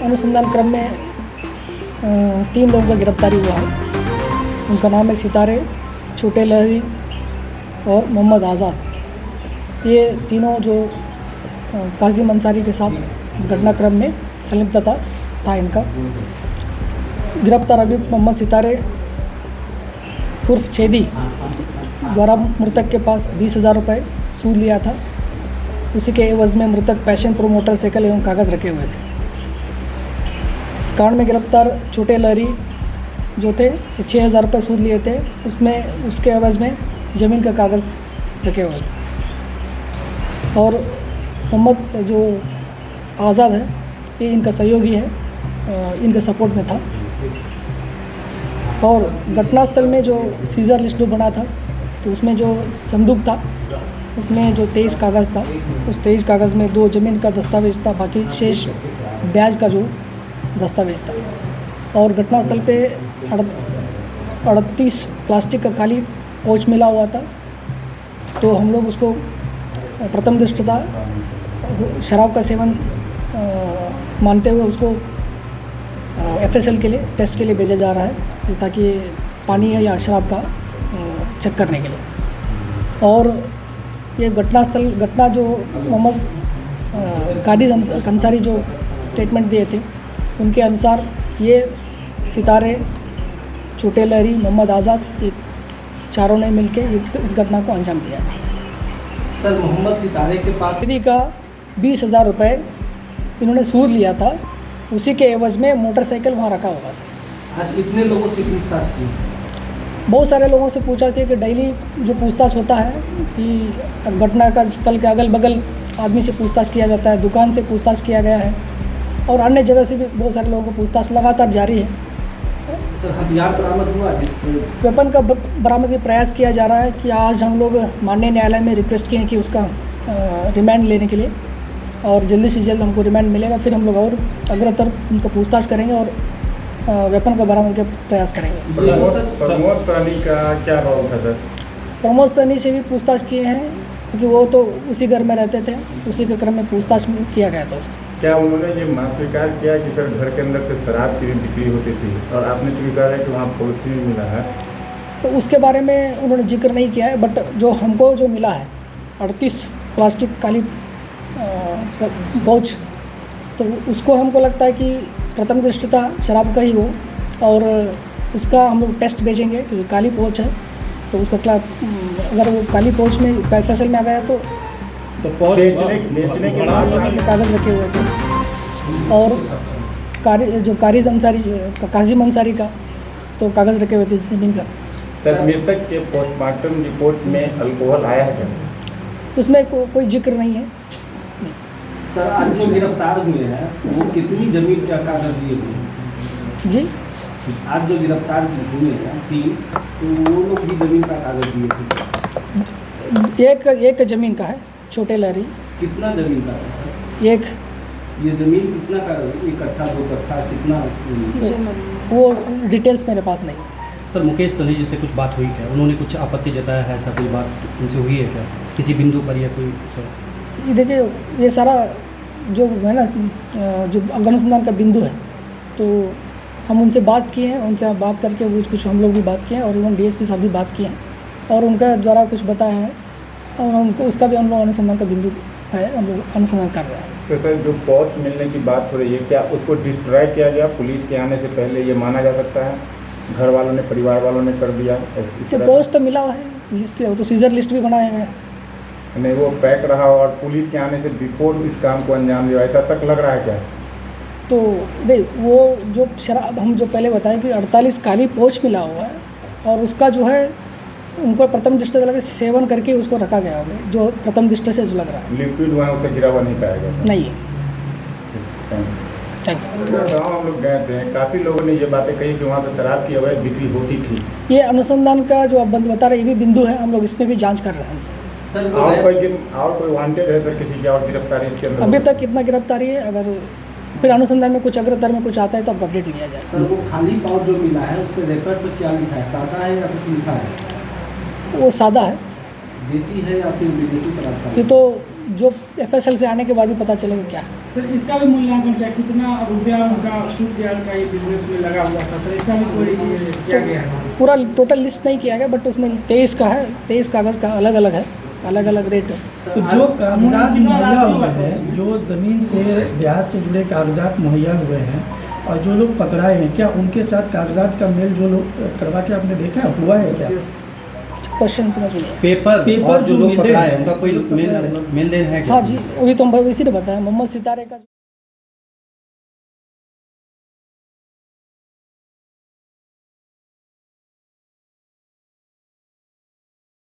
अनुसंधान क्रम में 3 लोगों का गिरफ्तारी हुआ है। उनका नाम है सितारे, छोटे लहरी और मोहम्मद आज़ाद। ये तीनों जो काजिम अंसारी के साथ घटनाक्रम में संलिप्तता था इनका। गिरफ्तार अभियुक्त मोहम्मद सितारे उर्फ छेदी द्वारा मृतक के पास 20,000 रुपये सूद लिया था। उसी के एवज़ में मृतक पैशन प्रो मोटरसाइकिल एवं कागज़ रखे हुए थे। कांड में गिरफ्तार छोटे लहरी जो थे 6,000 रुपये सूद लिए थे, उसमें उसके एवज़ में ज़मीन का कागज़ रखे हुए थे। और मोहम्मद जो आज़ाद है ये इनका सहयोगी है, इनके सपोर्ट में था। और घटनास्थल में जो सीज़र लिस्ट जो बना था तो उसमें जो संदूक था उसमें जो 23 कागज़ था, उस 23 कागज़ में 2 ज़मीन का दस्तावेज़ था, बाकी शेष ब्याज का जो दस्तावेज़ था। और घटनास्थल पे 38 प्लास्टिक का खाली पाउच मिला हुआ था। तो हम लोग उसको प्रथम दृष्टता शराब का सेवन मानते हुए उसको FSL के लिए टेस्ट के लिए भेजा जा रहा है, ताकि पानी है या शराब का चेक करने के लिए। और ये घटना जो मोहम्मद कादिर अंसारी जो स्टेटमेंट दिए थे उनके अनुसार ये सितारे, छोटे लहरी, मोहम्मद आज़ाद, ये चारों ने मिलकर इस घटना को अंजाम दिया। सर, मोहम्मद सितारे के पास छेदी का 20,000 रुपये इन्होंने सूद लिया था, उसी के एवज़ में मोटरसाइकिल वहाँ रखा हुआ था। आज कितने लोगों से पूछताछ की? बहुत सारे लोगों से पूछा कि डेली जो पूछताछ होता है कि घटना का स्थल के अगल बगल आदमी से पूछताछ किया जाता है, दुकान से पूछताछ किया गया है और अन्य जगह से भी बहुत सारे लोगों को पूछताछ लगातार जारी है। सर, हथियार बरामद हुआ जिससे वेपन का बरामदगी प्रयास किया जा रहा है कि आज हम लोग माननीय न्यायालय में रिक्वेस्ट किए कि उसका रिमांड लेने के लिए, और जल्दी से जल्द हमको रिमांड मिलेगा, फिर हम लोग और अग्रतर उनको पूछताछ करेंगे और वेपन का बरामद के प्रयास करेंगे। प्रमोद सहनी का क्या रोल था सर? प्रमोद सहनी से भी पूछताछ किए हैं क्योंकि वो तो उसी घर में रहते थे, उसी के क्रम में पूछताछ किया गया था उसको। क्या उन्होंने ये मान स्वीकार किया कि सर घर के अंदर से शराब की बिक्री होती थी और आपने स्वीकार है कि वहाँ पॉलिथीन मिला है? तो उसके बारे में उन्होंने जिक्र नहीं किया है, बट जो हमको जो मिला है 38 प्लास्टिक काली पाउच, तो उसको हमको लगता है कि प्रथम दृष्टता शराब का ही हो, और उसका हम लोग टेस्ट भेजेंगे क्योंकि काली पाउच है तो उसका अगर वो काली पाउच में FSL में आ गया तो बेचने के बाद जमीन के कागज़ रखे हुए थे। और जो काजिम अंसारी का तो कागज़ रखे हुए थे ज़मीन का। सर, मृतक के पोस्टमार्टम रिपोर्ट में अल्कोहल आया है क्या? उसमें कोई जिक्र नहीं है। सर, आज जो गिरफ्तार हुए हैं वो कितनी जमीन का कागज दिए हुए? जी, आज जो गिरफ्तार हुए हैं 3, तो वो लोग भी जमीन का कागज दिए थे? एक ज़मीन का है, छोटे लहरी। कितना जमीन का है सर? एक ये जमीन कितना का, 1 कट्ठा 2 कट्ठा कितना? वो डिटेल्स मेरे पास नहीं। सर, मुकेश सहनी जी से कुछ बात हुई क्या? उन्होंने कुछ आपत्ति जताया है, ऐसा कोई बात उनसे हुई है क्या किसी बिंदु पर या कोई? सर, ये देखिए, ये सारा जो है ना जो अनुसंधान का बिंदु है, तो हम उनसे बात किए हैं, उनसे बात करके कुछ हम लोग भी बात किए हैं और इवन DSP साहब भी बात किए हैं और उनके द्वारा कुछ बताया है और उनको उसका भी हम लोग अनुसंधान का बिंदु है, हम लोग अनुसंधान कर रहे हैं। तो सर, जो पाउच मिलने की बात हो रही है, क्या उसको डिस्ट्रॉय किया गया पुलिस के आने से पहले? ये माना जा सकता है घर वालों ने, परिवार वालों ने कर दिया? तो पाउच तो मिला है, लिस्ट तो सीजर लिस्ट भी बनाया गया है। नहीं, वो पैक रहा और पुलिस के आने से बिफोर इस काम को अंजाम दिया, ऐसा तक लग रहा है क्या? तो देख, वो जो शराब हम जो पहले बताए कि 48 काली पाउच मिला हुआ है और उसका जो है उनको प्रथम दृष्टि से लगे सेवन करके उसको रखा गया होगा, जो प्रथम दृष्टि से जो लग रहा है। लिक्विड वहाँ उसे गिरा हुआ नहीं पाया गया? नहीं है। गाँव हम लोग गए थे, काफ़ी लोगों ने ये बातें कही कि वहाँ पर शराब की अवैध बिक्री होती थी। ये अनुसंधान का जो आप बता रहे ये भी बिंदु है, हम लोग इसमें भी जांच कर रहे हैं। सर, और कोई वांटेड है सर किसी की और गिरफ्तारी इसके अंदर? अभी तक कितना गिरफ्तारी है, अगर फिर अनुसंधान में कुछ अग्रतर में कुछ आता है तो अब अपडेट लिया जाए। सर, वो खाली पाउच जो मिला है उस पर रेपर पर क्या लिखा है? सादा है या कुछ लिखा है? वो सादा है। देसी है या फिर विदेशी शराब का? ये तो जो FSL से आने के बाद ही पता चलेगा क्या है। सर इसका भी मूल्यांकन क्या, कितना रुपया उनका सूद ब्याज का ये बिजनेस में लगा हुआ था सर, इसका भी कोई ये किया गया है सर? पूरा टोटल लिस्ट नहीं किया गया, बट उसमें 23 का है, 23 कागज़ का अलग अलग है, अलग अलग रेट है। तो जो कागजात कितना मुहैया राशि हुए हुआ सर हैं, उसमें? जो ज़मीन से ब्याज से जुड़े कागजात मुहैया हुए हैं और जो लोग पकड़ाए हैं, क्या उनके साथ कागजात का मेल जो लोग करवा के आपने देखा हुआ है क्या? क्वेश्चन समझ में नहीं पेपर और जो लोग मिले पकड़ा है हैं, उनका कोई जो पकड़ाए हैं। मेल देन है क्या? हाँ जी, अभी तो हम इसी ने बताया, मोहम्मद सितारे का